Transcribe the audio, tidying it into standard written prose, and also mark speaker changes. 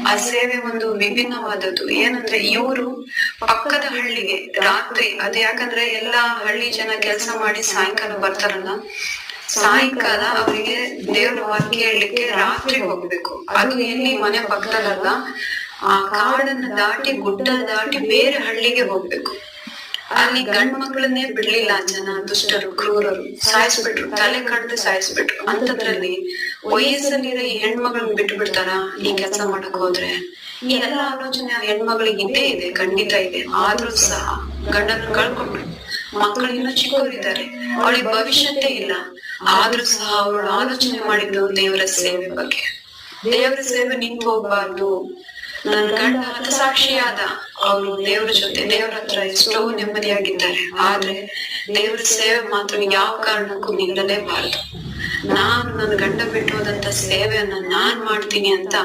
Speaker 1: ಆ ಸೇವೆ ಒಂದು ವಿಭಿನ್ನವಾದದ್ದು. ಏನಂದ್ರೆ ಇವರು ಪಕ್ಕದ ಹಳ್ಳಿಗೆ ರಾತ್ರಿ, ಅದು ಯಾಕಂದ್ರೆ ಎಲ್ಲಾ ಹಳ್ಳಿ ಜನ ಕೆಲಸ ಮಾಡಿ ಸಾಯಂಕಾಲ ಬರ್ತಾರಲ್ಲ, ಸಾಯಂಕಾಲ ಅವರಿಗೆ ದೇವ್ರ ವಾಕ್ಯ ಹೇಳಲಿಕ್ಕೆ ರಾತ್ರಿ ಹೋಗ್ಬೇಕು. ಅದು ಎಲ್ಲಿ ಮನೆ ಪಕ್ಕದಲ್ಲ, ಆ ಕಾಡನ್ನ ದಾಟಿ, ಗುಡ್ಡ ದಾಟಿ ಬೇರೆ ಹಳ್ಳಿಗೆ ಹೋಗ್ಬೇಕು. ಅಲ್ಲಿ ಗಂಡ್ ಮಕ್ಳನ್ನೇ ಬಿಡ್ಲಿಲ್ಲ ಜನ, ದುಷ್ಟರು, ಕ್ರೂರರು, ಸಾಯಿಸ್ಬಿಟ್ರು, ತಲೆ ಕಡ್ದು ಸಾಯಿಸ್ಬಿಟ್ರು. ಅಂತದ್ರಲ್ಲಿ ವಯಸ್ಸಲ್ಲಿರೋ ಈ ಹೆಣ್ಮಗಳನ್ನ ಬಿಟ್ಟು ಬಿಡ್ತಾರ ಈ ಕೆಲಸ ಮಾಡಕ್ ಹೋದ್ರೆ? ಈ ಎಲ್ಲ ಆಲೋಚನೆ ಆ ಹೆಣ್ಮಗಳಿಗೆ ಇದ್ದೇ ಇದೆ, ಖಂಡಿತ ಇದೆ. ಆದ್ರೂ ಸಹ ಗಂಡನ ಕಳ್ಕೊಂಡ್ರು, ಮಕ್ಕಳು ಇನ್ನೂ ಚಿಕ್ಕವರಿದ್ದಾರೆ, ಅವಳಿಗೆ ಭವಿಷ್ಯತ್ತೇ ಇಲ್ಲ. ಆದ್ರೂ ಸಹ ಅವಳು ಆಲೋಚನೆ ಮಾಡಿದ್ದು ದೇವರ ಸೇವೆ ಬಗ್ಗೆ. ದೇವರ ಸೇವೆ ನಿಂತು ಹೋಗ್ಬಾರ್ದು. ನನ್ನ ಗಂಡ ಹತಸಾಕ್ಷಿಯಾದ, ಅವರು ದೇವರ ಜೊತೆ, ದೇವರ ಹತ್ರ ಎಷ್ಟೋ ನೆಮ್ಮದಿಯಾಗಿದ್ದಾರೆ. ಆದ್ರೆ ದೇವರ ಸೇವೆ ಮಾತ್ರ ಯಾವ ಕಾರಣಕ್ಕೂ ನಿಲ್ಲಲೇಬಾರದು. ನಾನು ನನ್ನ ಗಂಡ ಬಿಟ್ಟು ಹೋದಂತ ಸೇವೆಯನ್ನ ನಾನ್ ಮಾಡ್ತೀನಿ ಅಂತ